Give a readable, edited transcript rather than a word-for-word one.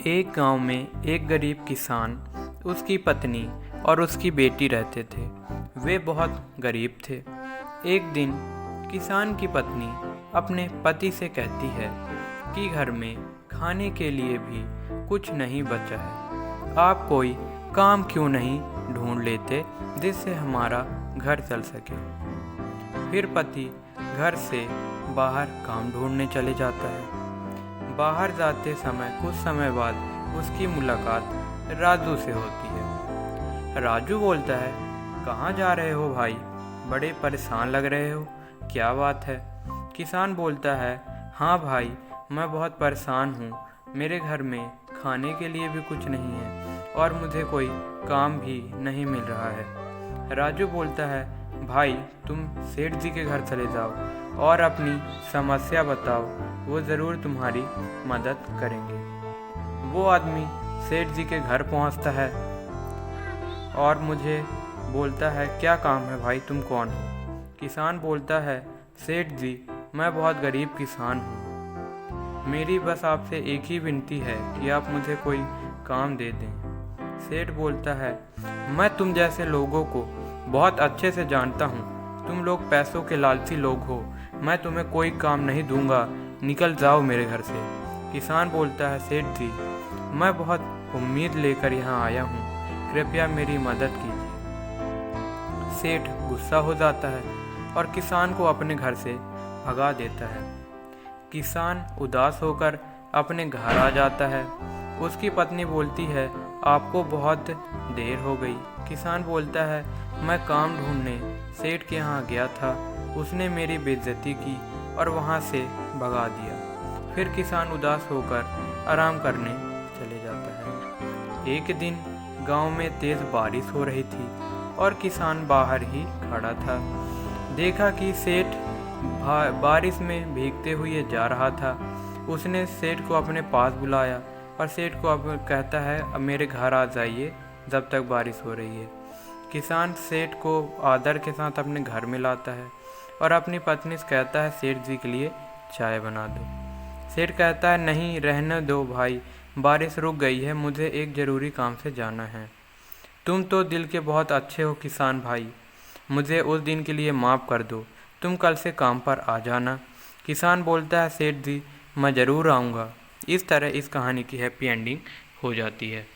एक गांव में एक गरीब किसान, उसकी पत्नी और उसकी बेटी रहते थे। वे बहुत गरीब थे। एक दिन किसान की पत्नी अपने पति से कहती है कि घर में खाने के लिए भी कुछ नहीं बचा है। आप कोई काम क्यों नहीं ढूंढ लेते जिससे हमारा घर चल सके। फिर पति घर से बाहर काम ढूंढने चले जाता है। बाहर जाते समय कुछ समय बाद उसकी मुलाकात राजू से होती है। राजू बोलता है, कहाँ जा रहे हो भाई? बड़े परेशान लग रहे हो, क्या बात है? किसान बोलता है, हाँ भाई, मैं बहुत परेशान हूँ। मेरे घर में खाने के लिए भी कुछ नहीं है और मुझे कोई काम भी नहीं मिल रहा है। राजू बोलता है, भाई तुम सेठ जी के घर चले जाओ और अपनी समस्या बताओ, वो ज़रूर तुम्हारी मदद करेंगे। वो आदमी सेठ जी के घर पहुंचता है और मुझे बोलता है, क्या काम है भाई, तुम कौन हो? किसान बोलता है, सेठ जी, मैं बहुत गरीब किसान हूँ। मेरी बस आपसे एक ही विनती है कि आप मुझे कोई काम दे दें। सेठ बोलता है, मैं तुम जैसे लोगों को बहुत अच्छे से जानता हूँ। तुम लोग पैसों के लालची लोग हो। मैं तुम्हें कोई काम नहीं दूंगा, निकल जाओ मेरे घर से। किसान बोलता है, सेठ जी, मैं बहुत उम्मीद लेकर यहाँ आया हूँ, कृपया मेरी मदद कीजिए। सेठ गुस्सा हो जाता है और किसान को अपने घर से भगा देता है। किसान उदास होकर अपने घर आ जाता है। उसकी पत्नी बोलती है, आपको बहुत देर हो गई। किसान बोलता है, मैं काम ढूंढने सेठ के यहाँ गया था, उसने मेरी बेइज्जती की और वहाँ से भगा दिया। फिर किसान उदास होकर आराम करने चले जाता है। एक दिन गांव में तेज़ बारिश हो रही थी और किसान बाहर ही खड़ा था। देखा कि सेठ बारिश में भीगते हुए जा रहा था। उसने सेठ को अपने पास बुलाया और सेठ को अब कहता है, अब मेरे घर आ जाइए जब तक बारिश हो रही है। किसान सेठ को आदर के साथ अपने घर में लाता है और अपनी पत्नी से कहता है, सेठ जी के लिए चाय बना दो। सेठ कहता है, नहीं, रहने दो भाई, बारिश रुक गई है, मुझे एक ज़रूरी काम से जाना है। तुम तो दिल के बहुत अच्छे हो किसान भाई, मुझे उस दिन के लिए माफ़ कर दो, तुम कल से काम पर आ जाना। किसान बोलता है, सेठ जी, मैं ज़रूर आऊँगा। इस तरह इस कहानी की हैप्पी एंडिंग हो जाती है।